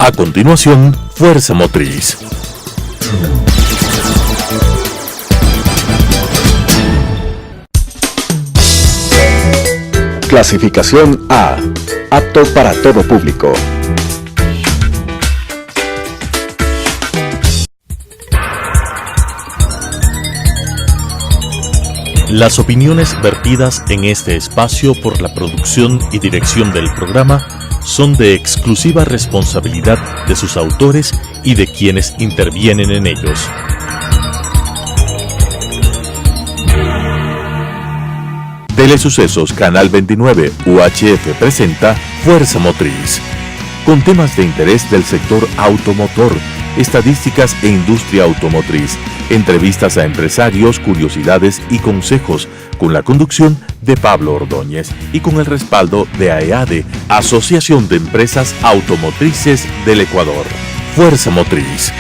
A continuación, Fuerza Motriz. Clasificación A. Apto para todo público. Las opiniones vertidas en este espacio por la producción y dirección del programa son de exclusiva responsabilidad de sus autores y de quienes intervienen en ellos. Telesucesos Canal 29 UHF presenta Fuerza Motriz, con temas de interés del sector automotor, estadísticas e industria automotriz, entrevistas a empresarios, curiosidades y consejos, con la conducción de Pablo Ordóñez y con el respaldo de AEADE, Asociación de Empresas Automotrices del Ecuador. Fuerza Motriz.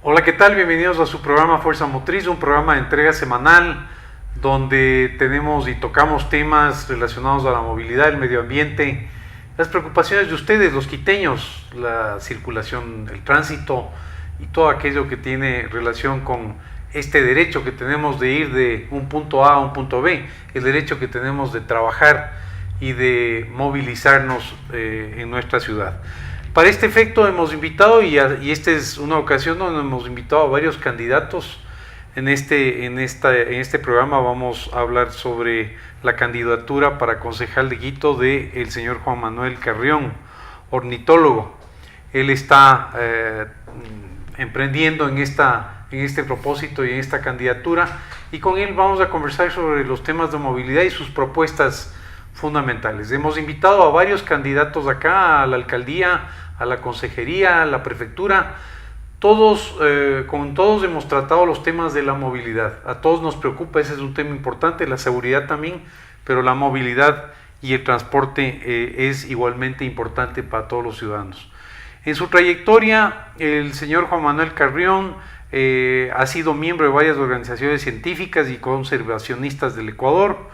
Hola, ¿qué tal? Bienvenidos a su programa Fuerza Motriz, un programa de entrega semanal donde tenemos y tocamos temas relacionados a la movilidad, el medio ambiente, las preocupaciones de ustedes, los quiteños, la circulación, el tránsito y todo aquello que tiene relación con este derecho que tenemos de ir de un punto A a un punto B, el derecho que tenemos de trabajar y de movilizarnos en nuestra ciudad. Para este efecto hemos invitado, y esta es una ocasión donde hemos invitado a varios candidatos. En este programa vamos a hablar sobre la candidatura para concejal de Quito del señor Juan Manuel Carrión, ornitólogo. Él está emprendiendo en este propósito y en esta candidatura, y con él vamos a conversar sobre los temas de movilidad y sus propuestas fundamentales. Hemos invitado a varios candidatos acá, a la alcaldía, a la consejería, a la prefectura. Con todos hemos tratado los temas de la movilidad. A todos nos preocupa, ese es un tema importante, la seguridad también, pero la movilidad y el transporte es igualmente importante para todos los ciudadanos. En su trayectoria, el señor Juan Manuel Carrión ha sido miembro de varias organizaciones científicas y conservacionistas del Ecuador,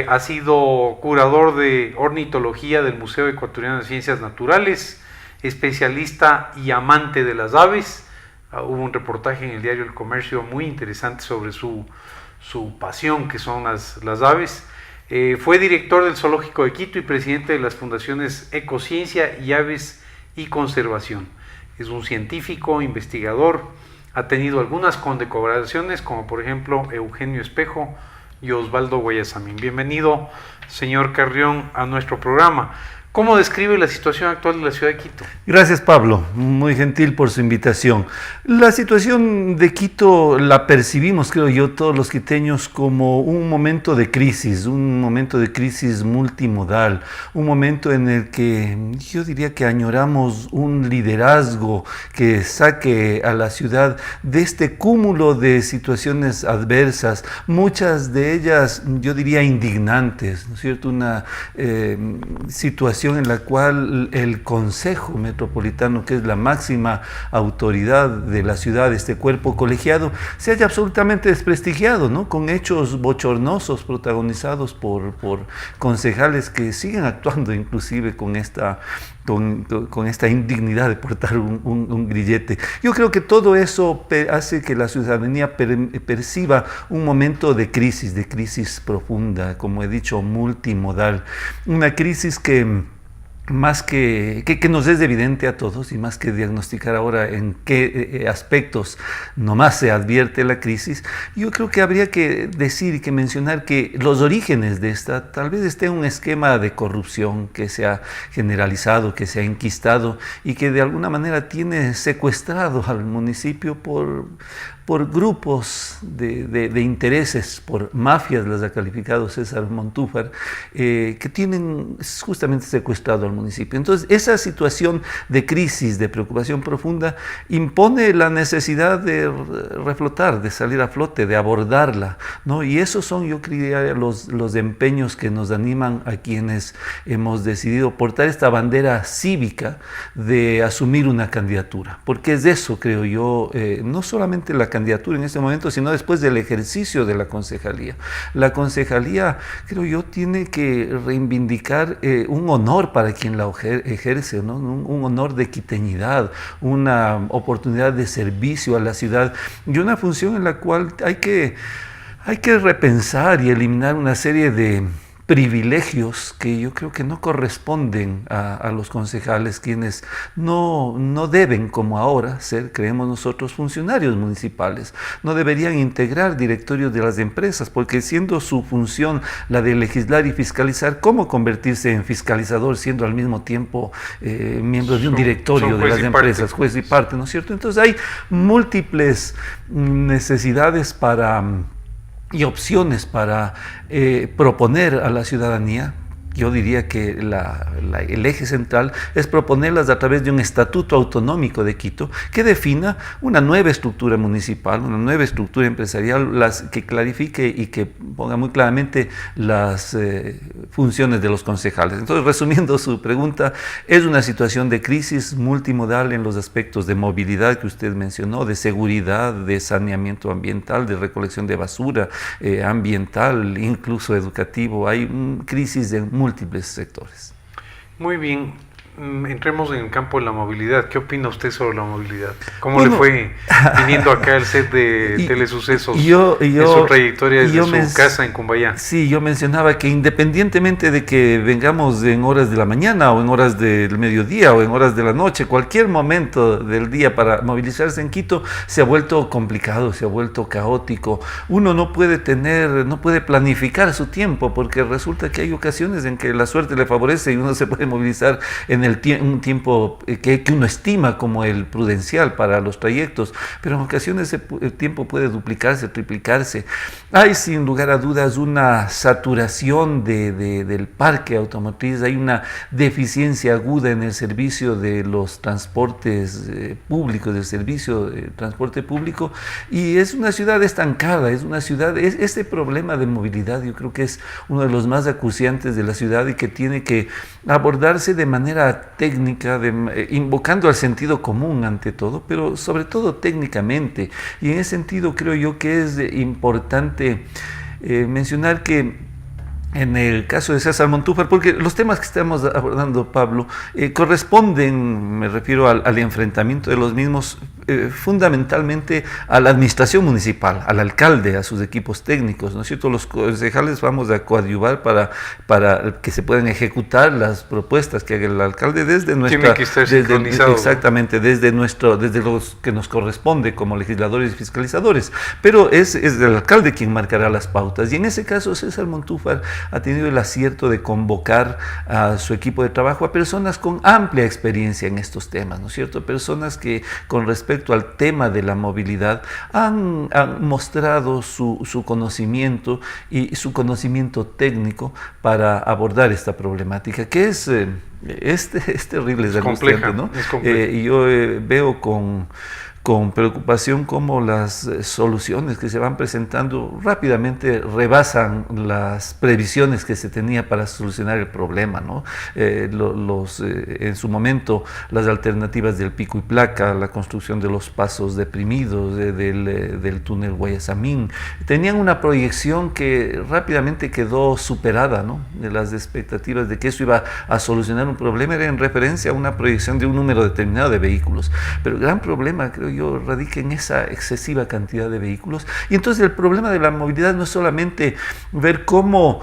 ha sido curador de ornitología del Museo Ecuatoriano de Ciencias Naturales, especialista y amante de las aves. Hubo un reportaje en el diario El Comercio muy interesante sobre su pasión, que son las aves. Fue director del Zoológico de Quito y presidente de las fundaciones Ecociencia y Aves y Conservación. Es un científico, investigador, ha tenido algunas condecoraciones, como por ejemplo Eugenio Espejo y Osvaldo Guayasamín. Bienvenido, señor Carrión, a nuestro programa. ¿Cómo describe la situación actual de la ciudad de Quito? Gracias, Pablo, muy gentil por su invitación. La situación de Quito la percibimos, creo yo, todos los quiteños como un momento de crisis multimodal, un momento en el que yo diría que añoramos un liderazgo que saque a la ciudad de este cúmulo de situaciones adversas, muchas de ellas yo diría indignantes, ¿no es cierto? Una situación en la cual el Consejo Metropolitano, que es la máxima autoridad de la ciudad, este cuerpo colegiado, se haya absolutamente desprestigiado, ¿no? Con hechos bochornosos protagonizados por concejales que siguen actuando inclusive con esta indignidad de portar un grillete. Yo creo que todo eso hace que la ciudadanía perciba un momento de crisis profunda, como he dicho, multimodal, una crisis que nos es evidente a todos, y más que diagnosticar ahora en qué aspectos nomás se advierte la crisis, yo creo que habría que decir y que mencionar que los orígenes de esta tal vez esté un esquema de corrupción que se ha generalizado, que se ha enquistado y que de alguna manera tiene secuestrado al municipio por grupos de intereses, por mafias, las ha calificado César Montúfar, que tienen justamente secuestrado al municipio. Entonces, esa situación de crisis, de preocupación profunda, impone la necesidad de reflotar, de salir a flote, de abordarla, ¿no? Y esos son, yo creo, los empeños que nos animan a quienes hemos decidido portar esta bandera cívica de asumir una candidatura, porque es de eso, creo yo, no solamente la candidatura en este momento, sino después del ejercicio de la concejalía. La concejalía, creo yo, tiene que reivindicar un honor para quien la ejerce, ¿no? Un honor de quiteñidad, una oportunidad de servicio a la ciudad y una función en la cual hay que repensar y eliminar una serie de privilegios que yo creo que no corresponden a los concejales, quienes no deben, como ahora, ser, creemos nosotros, funcionarios municipales. No deberían integrar directorios de las empresas, porque siendo su función la de legislar y fiscalizar, ¿cómo convertirse en fiscalizador siendo al mismo tiempo miembro de un directorio de las empresas, juez y parte, ¿no es cierto? Entonces hay múltiples necesidades y opciones para proponer a la ciudadanía. Yo diría que el eje central es proponerlas a través de un estatuto autonómico de Quito que defina una nueva estructura municipal, una nueva estructura empresarial, que clarifique y que ponga muy claramente las funciones de los concejales. Entonces, resumiendo su pregunta, es una situación de crisis multimodal en los aspectos de movilidad que usted mencionó, de seguridad, de saneamiento ambiental, de recolección de basura ambiental, incluso educativo. Hay crisis de múltiples sectores. Muy bien, entremos en el campo de la movilidad. ¿Qué opina usted sobre la movilidad? ¿Cómo le fue viniendo acá al set de Telesucesos en su trayectoria desde su casa en Cumbayá? Sí, yo mencionaba que independientemente de que vengamos en horas de la mañana o en horas del mediodía o en horas de la noche, cualquier momento del día para movilizarse en Quito se ha vuelto complicado, se ha vuelto caótico. Uno no puede planificar su tiempo, porque resulta que hay ocasiones en que la suerte le favorece y uno se puede movilizar en un tiempo que uno estima como el prudencial para los trayectos, pero en ocasiones el tiempo puede duplicarse, triplicarse. Hay sin lugar a dudas una saturación del parque automotriz, hay una deficiencia aguda en el servicio de los transportes públicos, del servicio de transporte público, y es una ciudad estancada, este problema de movilidad yo creo que es uno de los más acuciantes de la ciudad y que tiene que abordarse de manera técnica, invocando al sentido común ante todo, pero sobre todo técnicamente. Y en ese sentido creo yo que es importante mencionar que en el caso de César Montúfar, porque los temas que estamos abordando, Pablo, corresponden, me refiero al enfrentamiento de los mismos, fundamentalmente a la administración municipal, al alcalde, a sus equipos técnicos, ¿no es cierto? Los concejales vamos a coadyuvar para que se puedan ejecutar las propuestas que haga el alcalde desde nuestra... Tiene que estar sincronizado. Exactamente, desde los que nos corresponde como legisladores y fiscalizadores, pero es el alcalde quien marcará las pautas, y en ese caso César Montúfar ha tenido el acierto de convocar a su equipo de trabajo a personas con amplia experiencia en estos temas, ¿no es cierto? Personas que con respecto al tema de la movilidad han mostrado su conocimiento y su conocimiento técnico para abordar esta problemática, que es terrible, es compleja, ¿no? Es compleja. Y yo veo con preocupación cómo las soluciones que se van presentando rápidamente rebasan las previsiones que se tenía para solucionar el problema, ¿no? En su momento, las alternativas del pico y placa, la construcción de los pasos deprimidos, del túnel Guayasamín, tenían una proyección que rápidamente quedó superada, ¿no? De las expectativas de que eso iba a solucionar un problema, era en referencia a una proyección de un número determinado de vehículos. Pero el gran problema, creo yo, radica en esa excesiva cantidad de vehículos. Y entonces el problema de la movilidad no es solamente ver cómo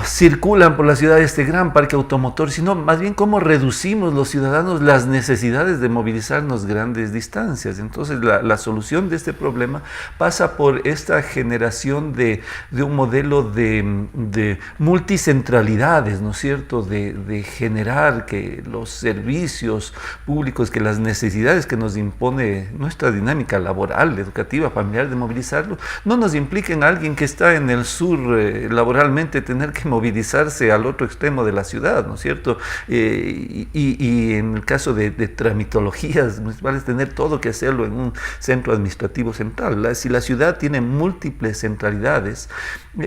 circulan por la ciudad este gran parque automotor, sino más bien cómo reducimos los ciudadanos las necesidades de movilizarnos grandes distancias. Entonces la solución de este problema pasa por esta generación de un modelo de multicentralidades, ¿no es cierto?, de generar que los servicios públicos, que las necesidades que nos impone nuestra dinámica laboral, educativa, familiar, de movilizarlo, no nos impliquen a alguien que está en el sur laboralmente tener que movilizarse al otro extremo de la ciudad, ¿no es cierto? Y en el caso de tramitologías municipales, tener todo que hacerlo en un centro administrativo central. Si la ciudad tiene múltiples centralidades,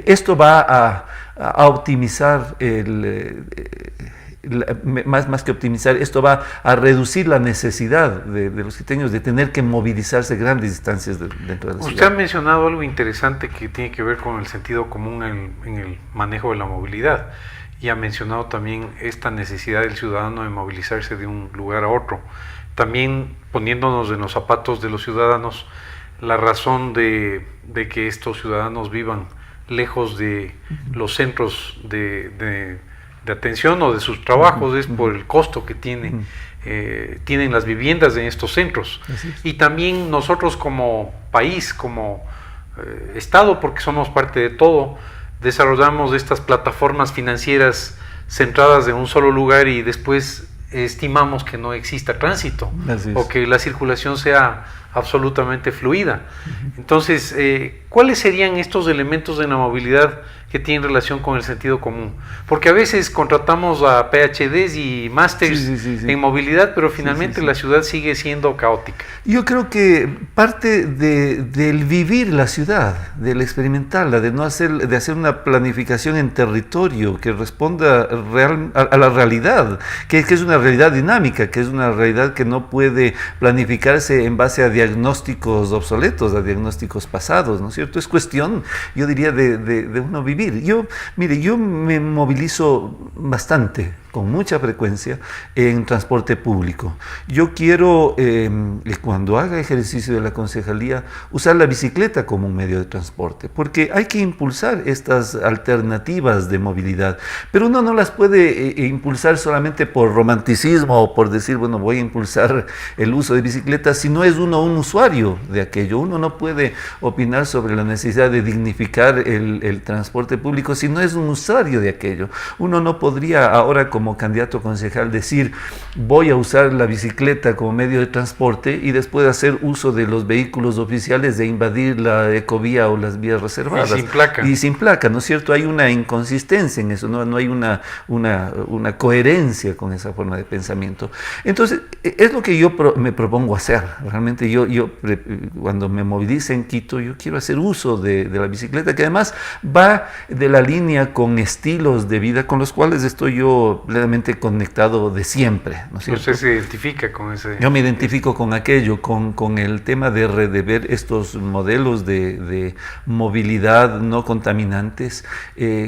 esto va a optimizar más que optimizar, esto va a reducir la necesidad de los quiteños de tener que movilizarse grandes distancias dentro de la ciudad. Usted ha mencionado algo interesante que tiene que ver con el sentido común en el manejo de la movilidad, y ha mencionado también esta necesidad del ciudadano de movilizarse de un lugar a otro. También poniéndonos en los zapatos de los ciudadanos, la razón de que estos ciudadanos vivan lejos de los centros de atención o de sus trabajos es por el costo que tienen las viviendas en estos centros. Y también nosotros como país, como Estado, porque somos parte de todo, desarrollamos estas plataformas financieras centradas en un solo lugar y después estimamos que no exista tránsito o que la circulación sea absolutamente fluida. Entonces, ¿cuáles serían estos elementos de la movilidad que tienen relación con el sentido común? Porque a veces contratamos a PhDs y másters en movilidad, pero finalmente la ciudad sigue siendo caótica. Yo creo que parte del vivir la ciudad, del experimentarla, de hacer una planificación en territorio que responda a la realidad, que es una realidad dinámica, que es una realidad que no puede planificarse en base a diagnósticos obsoletos, a diagnósticos pasados, ¿no es cierto? Es cuestión, yo diría, de uno vivir. Yo me movilizo bastante, con mucha frecuencia, en transporte público. Yo quiero, cuando haga ejercicio de la concejalía, usar la bicicleta como un medio de transporte, porque hay que impulsar estas alternativas de movilidad, pero uno no las puede impulsar solamente por romanticismo o por decir, bueno, voy a impulsar el uso de bicicletas, si no es uno un usuario de aquello. Uno no puede opinar sobre la necesidad de dignificar el transporte público si no es un usuario de aquello. Uno no podría ahora, como candidato concejal, decir voy a usar la bicicleta como medio de transporte y después hacer uso de los vehículos oficiales de invadir la ecovía o las vías reservadas. Y sin placa, ¿no es cierto? Hay una inconsistencia en eso, no hay una coherencia con esa forma de pensamiento. Entonces, es lo que yo me propongo hacer. Realmente yo cuando me movilice en Quito, yo quiero hacer uso de la bicicleta, que además va de la línea con estilos de vida con los cuales estoy yo plenamente conectado de siempre, ¿no es cierto? ¿Usted se identifica con ese? Yo me identifico con aquello, con el tema de ver estos modelos de movilidad no contaminantes,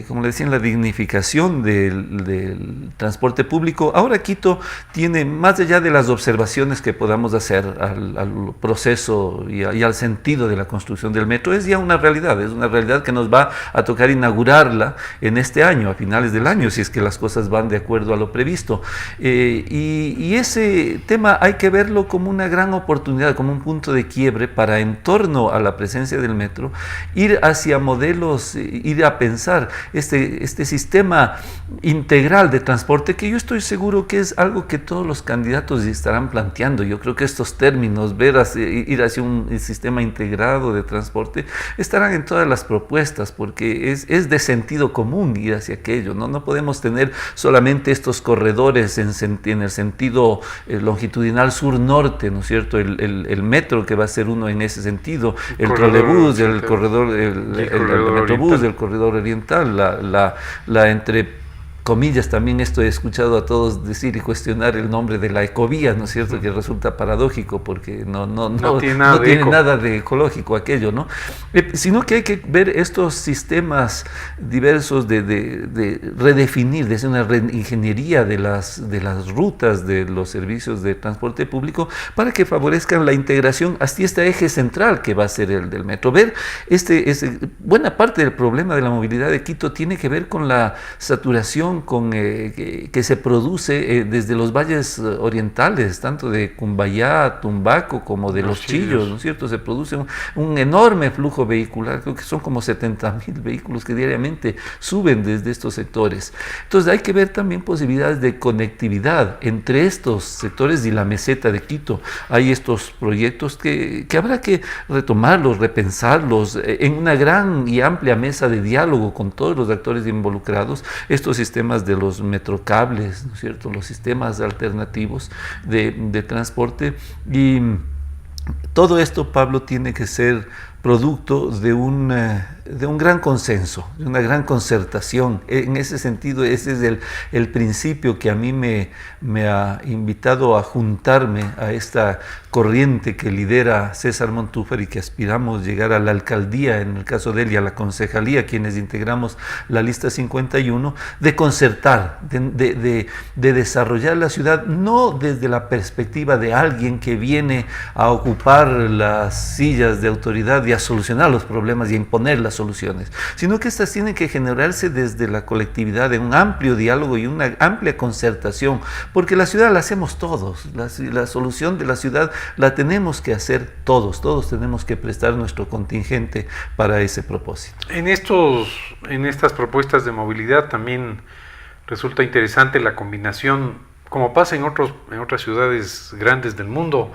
como le decía, en la dignificación del transporte público. Ahora Quito tiene, más allá de las observaciones que podamos hacer al proceso y al sentido de la construcción del metro, es ya una realidad, que nos va a tocar inaugurarla en este año, a finales del año, si es que las cosas van de acuerdo a lo previsto. Y ese tema hay que verlo como una gran oportunidad, como un punto de quiebre para, en torno a la presencia del metro, ir hacia modelos, ir a pensar este sistema integral de transporte, que yo estoy seguro que es algo que todos los candidatos estarán planteando. Yo creo que estos términos, ir hacia un sistema integrado de transporte, estarán en todas las propuestas, porque es de sentido común ir hacia aquello, ¿no? No podemos tener solamente estos corredores en el sentido longitudinal sur-norte, ¿no es cierto? El metro, que va a ser uno en ese sentido, el trolebús, el metrobús, el corredor oriental, la entre comillas, también esto he escuchado a todos decir y cuestionar el nombre de la ecovía, ¿no es cierto? Que resulta paradójico porque no tiene nada de ecológico aquello, ¿no? Sino que hay que ver estos sistemas diversos de redefinir, de hacer una reingeniería de las rutas de los servicios de transporte público para que favorezcan la integración hacia este eje central que va a ser el del metro. Ver buena parte del problema de la movilidad de Quito tiene que ver con la saturación que se produce desde los valles orientales, tanto de Cumbayá, Tumbaco, como de Los Chillos, ¿no es cierto? Se produce un enorme flujo vehicular, creo que son como 70,000 vehículos que diariamente suben desde estos sectores. Entonces hay que ver también posibilidades de conectividad entre estos sectores y la meseta de Quito. Hay estos proyectos que habrá que retomarlos, repensarlos, en una gran y amplia mesa de diálogo con todos los actores involucrados, estos sistemas de los metrocables, ¿no es cierto?, los sistemas alternativos de transporte. Y todo esto, Pablo, tiene que ser producto de un gran consenso, de una gran concertación. En ese sentido, ese es el principio que a mí me ha invitado a juntarme a esta corriente que lidera César Montúfar y que aspiramos llegar a la alcaldía, en el caso de él, y a la concejalía, quienes integramos la lista 51, de concertar, de desarrollar la ciudad, no desde la perspectiva de alguien que viene a ocupar las sillas de autoridad y a solucionar los problemas y a imponer las soluciones, sino que estas tienen que generarse desde la colectividad, en un amplio diálogo y una amplia concertación, porque la ciudad la hacemos todos, la solución de la ciudad la tenemos que hacer todos tenemos que prestar nuestro contingente para ese propósito. En estas propuestas de movilidad también resulta interesante la combinación, como pasa en otras ciudades grandes del mundo.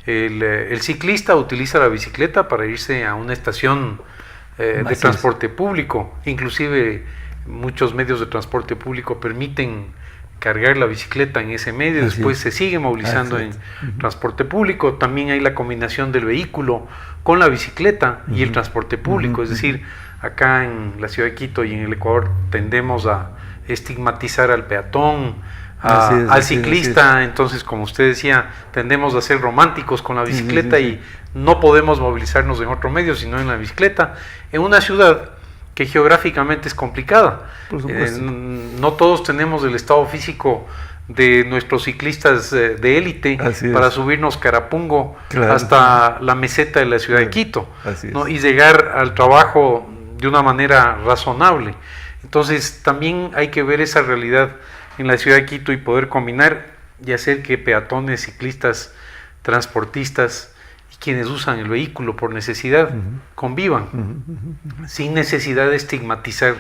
El ciclista utiliza la bicicleta para irse a una estación de transporte público. Inclusive muchos medios de transporte público permiten cargar la bicicleta en ese medio, después se sigue movilizando en transporte público. También hay la combinación del vehículo con la bicicleta y el transporte público, es decir, acá en la ciudad de Quito y en el Ecuador tendemos a estigmatizar al peatón, al ciclista, entonces, como usted decía, tendemos a ser románticos con la bicicleta y no podemos movilizarnos en otro medio sino en la bicicleta, en una ciudad que geográficamente es complicada. Por supuesto. No todos tenemos el estado físico de nuestros ciclistas de élite para subirnos Carapungo hasta la meseta de la ciudad de Quito, ¿no? Y llegar al trabajo de una manera razonable. Entonces también hay que ver esa realidad en la ciudad de Quito y poder combinar y hacer que peatones, ciclistas, transportistas y quienes usan el vehículo por necesidad convivan sin necesidad de estigmatizar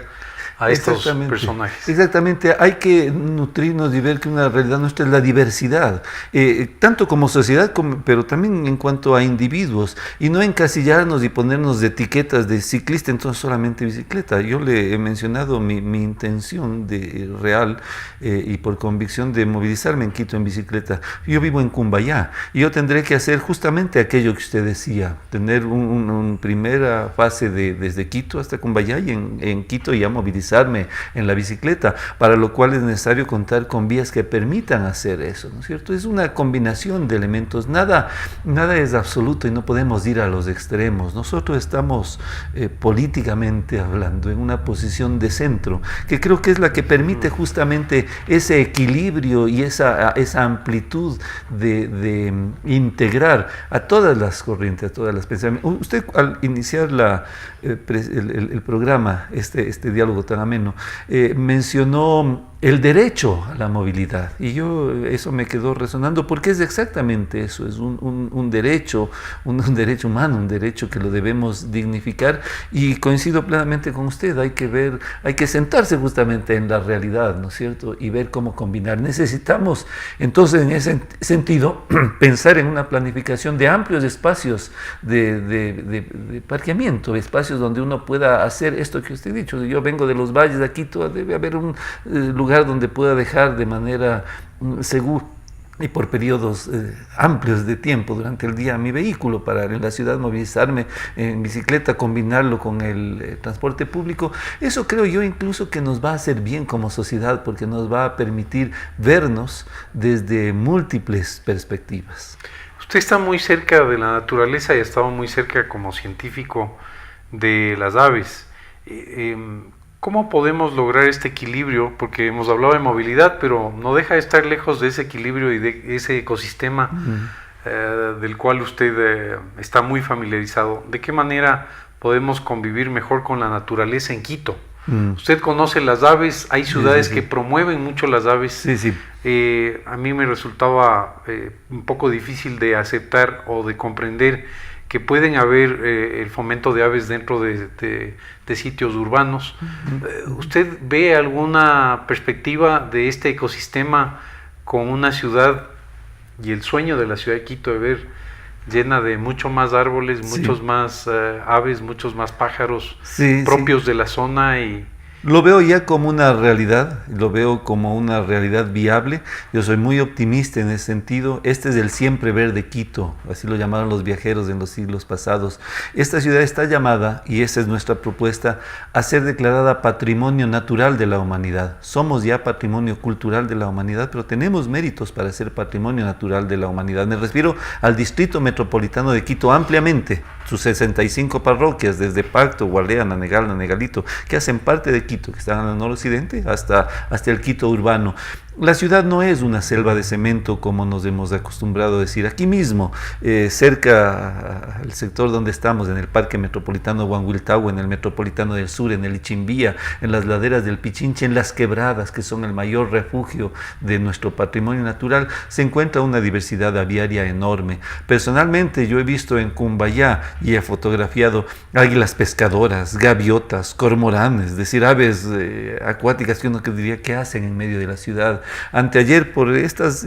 a estos personajes. Exactamente, hay que nutrirnos y ver que una realidad nuestra es la diversidad, tanto como sociedad, pero también en cuanto a individuos, y no encasillarnos y ponernos de etiquetas de ciclista, entonces solamente bicicleta. Yo le he mencionado mi intención real y por convicción de movilizarme en Quito en bicicleta. Yo vivo en Cumbayá y yo tendré que hacer justamente aquello que usted decía, tener una primera fase desde Quito hasta Cumbayá y en Quito ya movilizar en la bicicleta, para lo cual es necesario contar con vías que permitan hacer eso, ¿no es cierto? Es una combinación de elementos, nada es absoluto y no podemos ir a los extremos. Nosotros estamos políticamente hablando en una posición de centro, que creo que es la que permite justamente ese equilibrio y esa amplitud de integrar a todas las corrientes, a todas las pensamientos. Usted al iniciar el programa, este diálogo tan ameno, mencionó el derecho a la movilidad, y eso me quedó resonando, porque es exactamente eso, es un derecho, un derecho humano, un derecho que lo debemos dignificar, y coincido plenamente con usted. Hay que sentarse justamente en la realidad, ¿no es cierto?, y ver cómo combinar. Necesitamos entonces en ese sentido pensar en una planificación de amplios espacios de parqueamiento, espacios donde uno pueda hacer esto que usted ha dicho. Yo vengo de los valles de aquí, debe haber un lugar donde pueda dejar de manera segura y por periodos amplios de tiempo durante el día mi vehículo, para en la ciudad movilizarme en bicicleta, combinarlo con el transporte público. Eso creo yo incluso que nos va a hacer bien como sociedad, porque nos va a permitir vernos desde múltiples perspectivas. Usted está muy cerca de la naturaleza y ha estado muy cerca como científico de las aves. ¿Cómo podemos lograr este equilibrio? Porque hemos hablado de movilidad, pero no deja de estar lejos de ese equilibrio y de ese ecosistema del cual usted está muy familiarizado. ¿De qué manera podemos convivir mejor con la naturaleza en Quito? Usted conoce las aves, hay ciudades que promueven mucho las aves. A mí me resultaba un poco difícil de aceptar o de comprender que pueden haber el fomento de aves dentro de sitios urbanos. ¿Usted ve alguna perspectiva de este ecosistema con una ciudad y el sueño de la ciudad de Quito de ver llena de mucho más árboles, muchos más aves, muchos más pájaros propios de la zona y Lo veo ya como una realidad, lo veo como una realidad viable. Yo soy muy optimista en ese sentido. Este es el siempre verde Quito, así lo llamaron los viajeros en los siglos pasados. Esta ciudad está llamada, y esa es nuestra propuesta, a ser declarada Patrimonio Natural de la Humanidad. Somos ya Patrimonio Cultural de la Humanidad, pero tenemos méritos para ser Patrimonio Natural de la Humanidad. Me refiero al Distrito Metropolitano de Quito ampliamente, sus 65 parroquias, desde Pacto, Gualea, Nanegal, Nanegalito, que hacen parte de Quito, que están en el noroccidente, hasta el Quito urbano. La ciudad no es una selva de cemento como nos hemos acostumbrado a decir. Aquí mismo, cerca al sector donde estamos, en el Parque Metropolitano Huanhuiltahue, en el Metropolitano del Sur, en el Ichimbía, en las laderas del Pichinche, en las quebradas, que son el mayor refugio de nuestro patrimonio natural, se encuentra una diversidad aviaria enorme. Personalmente, yo he visto en Cumbayá y he fotografiado águilas pescadoras, gaviotas, cormoranes, es decir, aves acuáticas que uno diría que hacen en medio de la ciudad. Anteayer, por estas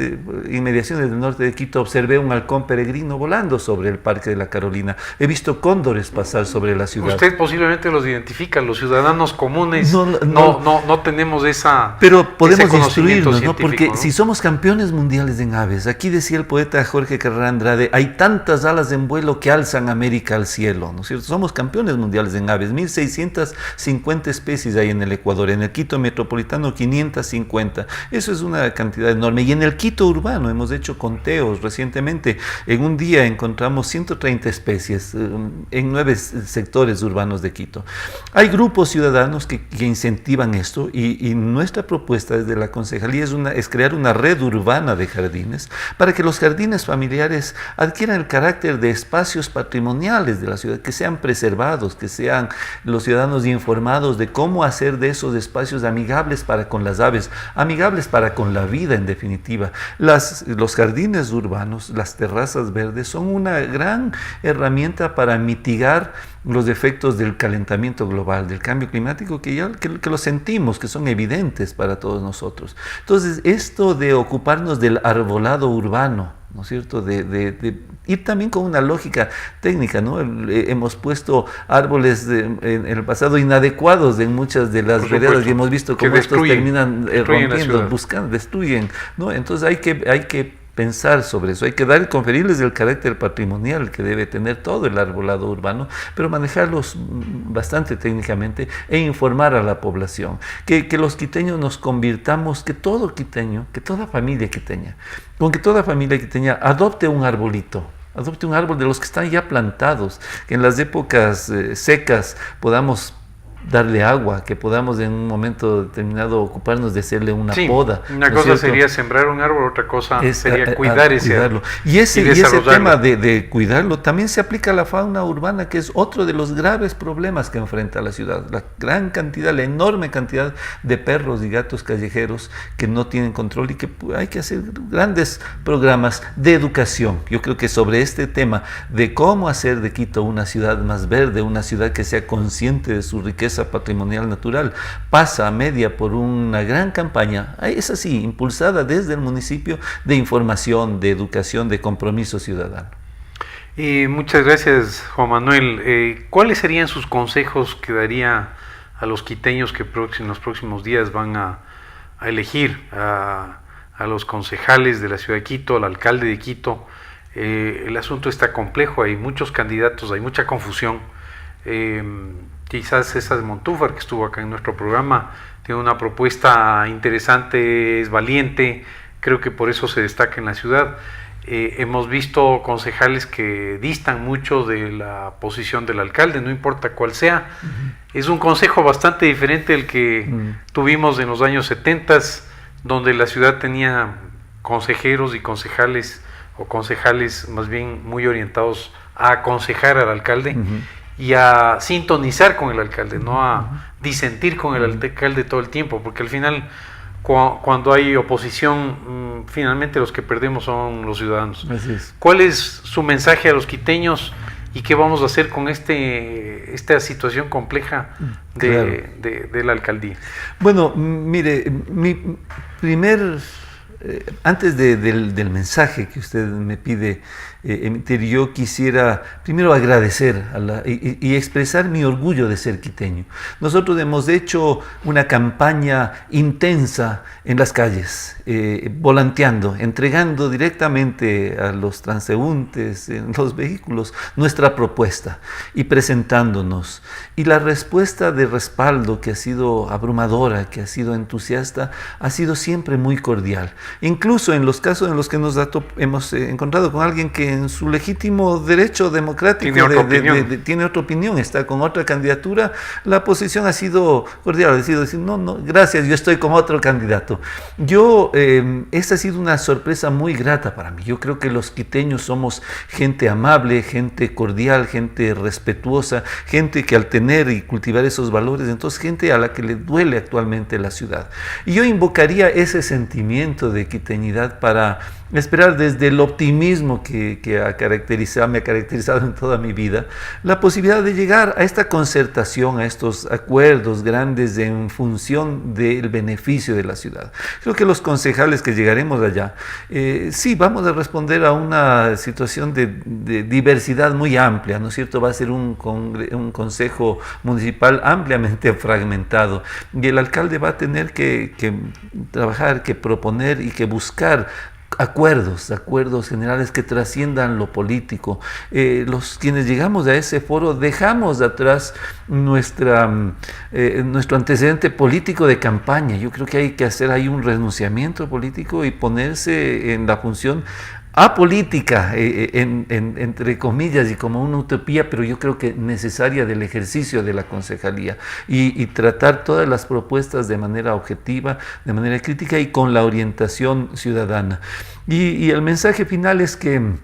inmediaciones del norte de Quito, observé un halcón peregrino volando sobre el Parque de la Carolina. He visto cóndores pasar sobre la ciudad. Usted posiblemente los identifica, los ciudadanos comunes no tenemos esa. Pero podemos instruirnos, ¿no? Porque si somos campeones mundiales en aves, aquí decía el poeta Jorge Carrera Andrade, hay tantas alas en vuelo que alzan América al cielo, ¿no es cierto? Somos campeones mundiales en aves, 1650 especies hay en el Ecuador, en el Quito metropolitano 550. Eso es una cantidad enorme. Y en el Quito urbano hemos hecho conteos recientemente. En un día encontramos 130 especies en 9 sectores urbanos de Quito. Hay grupos ciudadanos que incentivan esto, y nuestra propuesta desde la concejalía es crear una red urbana de jardines para que los jardines familiares adquieran el carácter de espacios patrimoniales de la ciudad, que sean preservados, que sean los ciudadanos informados de cómo hacer de esos espacios amigables para con las aves, amigables para con la vida en definitiva. Los jardines urbanos, las terrazas verdes son una gran herramienta para mitigar los efectos del calentamiento global, del cambio climático, que lo sentimos, que son evidentes para todos nosotros. Entonces, esto de ocuparnos del arbolado urbano, ¿no es cierto?, de ir también con una lógica técnica, ¿no? Hemos puesto árboles en el pasado inadecuados en muchas de las veredas, y hemos visto cómo estos terminan rompiendo, buscando, destruyen, ¿no? Entonces hay que pensar sobre eso, hay que conferirles el carácter patrimonial que debe tener todo el arbolado urbano, pero manejarlos bastante técnicamente e informar a la población, que los quiteños nos convirtamos, que todo quiteño, que toda familia quiteña, con que toda familia quiteña adopte un arbolito, adopte un árbol de los que están ya plantados, que en las épocas secas podamos darle agua, que podamos en un momento determinado ocuparnos de hacerle una poda. Una cosa sería sembrar un árbol, otra cosa sería cuidar ese árbol. Y ese tema de cuidarlo también se aplica a la fauna urbana, que es otro de los graves problemas que enfrenta la ciudad. La gran cantidad, la enorme cantidad de perros y gatos callejeros que no tienen control, y que hay que hacer grandes programas de educación. Yo creo que sobre este tema de cómo hacer de Quito una ciudad más verde, una ciudad que sea consciente de su riqueza patrimonial natural, pasa a media por una gran campaña, es así, impulsada desde el municipio, de información, de educación, de compromiso ciudadano. Muchas gracias, Juan Manuel. ¿Cuáles serían sus consejos que daría a los quiteños que en los próximos días van a elegir a los concejales de la ciudad de Quito, al alcalde de Quito? El asunto está complejo, hay muchos candidatos, hay mucha confusión. Quizás César Montúfar, que estuvo acá en nuestro programa, tiene una propuesta interesante, es valiente, creo que por eso se destaca en la ciudad. Hemos visto concejales que distan mucho de la posición del alcalde, no importa cuál sea. Es un consejo bastante diferente al que tuvimos en los años 70, donde la ciudad tenía consejeros y concejales, o concejales más bien muy orientados a aconsejar al alcalde, y a sintonizar con el alcalde, no a disentir con el alcalde todo el tiempo, porque al final, cuando hay oposición, finalmente los que perdemos son los ciudadanos. Así es. ¿Cuál es su mensaje a los quiteños y qué vamos a hacer con esta situación compleja de la alcaldía? Bueno, mire, mi primer antes del mensaje que usted me pide emitir, yo quisiera primero agradecer y expresar mi orgullo de ser quiteño. Nosotros hemos hecho una campaña intensa en las calles, volanteando, entregando directamente a los transeúntes en los vehículos nuestra propuesta y presentándonos. Y la respuesta de respaldo, que ha sido abrumadora, que ha sido entusiasta, ha sido siempre muy cordial. Incluso en los casos en los que hemos encontrado con alguien que en su legítimo derecho democrático tiene otra opinión, está con otra candidatura, la posición ha sido cordial, ha sido decir, no, gracias, yo estoy con otro candidato. Esta ha sido una sorpresa muy grata para mí. Yo creo que los quiteños somos gente amable, gente cordial, gente respetuosa, gente que al tener y cultivar esos valores, entonces gente a la que le duele actualmente la ciudad. Y yo invocaría ese sentimiento de quiteñidad para esperar desde el optimismo que me ha caracterizado en toda mi vida, la posibilidad de llegar a esta concertación, a estos acuerdos grandes en función del beneficio de la ciudad. Creo que los concejales que llegaremos allá, sí, vamos a responder a una situación de diversidad muy amplia, ¿no es cierto? Va a ser un consejo municipal ampliamente fragmentado y el alcalde va a tener que trabajar, que proponer y que buscar acuerdos generales que trasciendan lo político. Quienes llegamos a ese foro dejamos atrás nuestro antecedente político de campaña. Yo creo que hay que hacer ahí un renunciamiento político y ponerse en la función apolítica, entre comillas y como una utopía, pero yo creo que necesaria del ejercicio de la concejalía y tratar todas las propuestas de manera objetiva, de manera crítica y con la orientación ciudadana. Y el mensaje final es que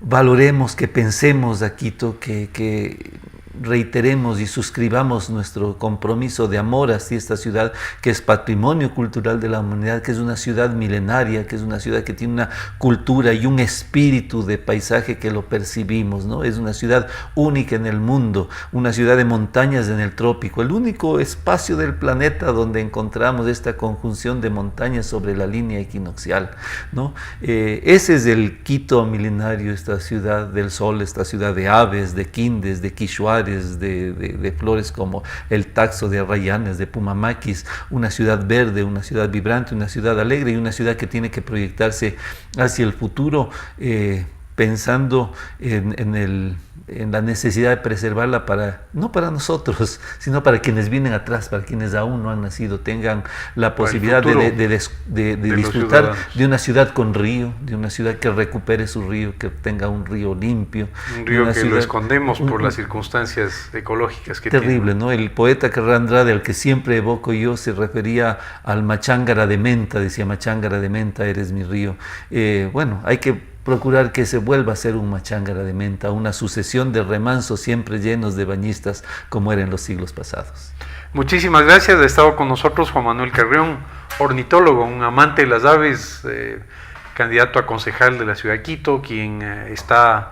valoremos, que pensemos a Quito, que reiteremos y suscribamos nuestro compromiso de amor hacia esta ciudad que es patrimonio cultural de la humanidad, que es una ciudad milenaria, que es una ciudad que tiene una cultura y un espíritu de paisaje que lo percibimos, ¿no? Es una ciudad única en el mundo, una ciudad de montañas en el trópico, el único espacio del planeta donde encontramos esta conjunción de montañas sobre la línea equinoccial, ¿no? Ese es el Quito milenario, esta ciudad del sol, esta ciudad de aves, de quindes, de quichuares, de flores como el taxo de arrayanes, de pumamaquis, una ciudad verde, una ciudad vibrante, una ciudad alegre y una ciudad que tiene que proyectarse hacia el futuro, pensando en la necesidad de preservarla no para nosotros, sino para quienes vienen atrás, para quienes aún no han nacido, tengan la posibilidad de disfrutar de una ciudad con río, de una ciudad que recupere su río, que tenga un río limpio. Un río que lo escondemos por las circunstancias ecológicas que terrible, ¿no? El poeta Carrera Andrade, al que siempre evoco yo, se refería al Machángara de Menta, decía: Machángara de Menta, eres mi río. Bueno, hay que procurar que se vuelva a ser un Machángara de Menta, una sucesión de remansos siempre llenos de bañistas como era en los siglos pasados. Muchísimas gracias. Ha estado con nosotros Juan Manuel Carrión, ornitólogo, un amante de las aves, candidato a concejal de la ciudad de Quito, quien está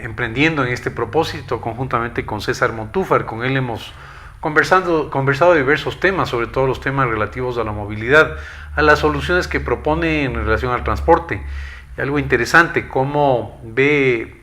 emprendiendo en este propósito conjuntamente con César Montúfar. Con él hemos conversado diversos temas, sobre todo los temas relativos a la movilidad, a las soluciones que propone en relación al transporte. Y algo interesante, cómo ve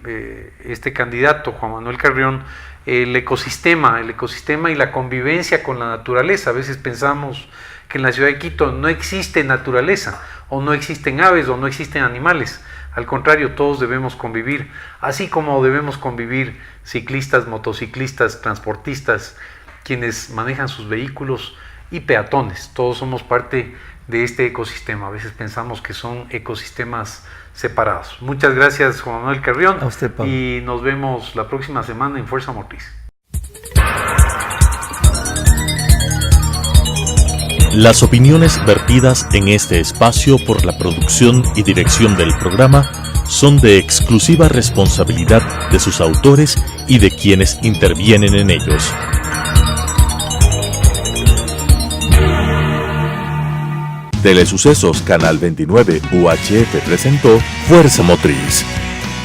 este candidato, Juan Manuel Carrión, el ecosistema y la convivencia con la naturaleza. A veces pensamos que en la ciudad de Quito no existe naturaleza, o no existen aves, o no existen animales. Al contrario, todos debemos convivir, así como debemos convivir ciclistas, motociclistas, transportistas, quienes manejan sus vehículos y peatones. Todos somos parte de este ecosistema. A veces pensamos que son ecosistemas separados. Muchas gracias, Juan Manuel Carrión. A usted, Pablo. Y nos vemos la próxima semana en Fuerza Motriz. Las opiniones vertidas en este espacio por la producción y dirección del programa son de exclusiva responsabilidad de sus autores y de quienes intervienen en ellos. Telesucesos Canal 29 UHF presentó Fuerza Motriz,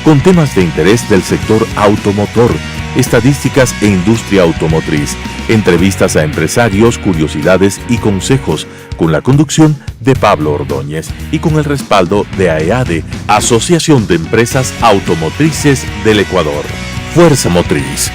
con temas de interés del sector automotor, estadísticas e industria automotriz, Entrevistas a empresarios, curiosidades y consejos con la conducción de Pablo Ordóñez y con el respaldo de AEADE, Asociación de Empresas Automotrices del Ecuador. Fuerza Motriz.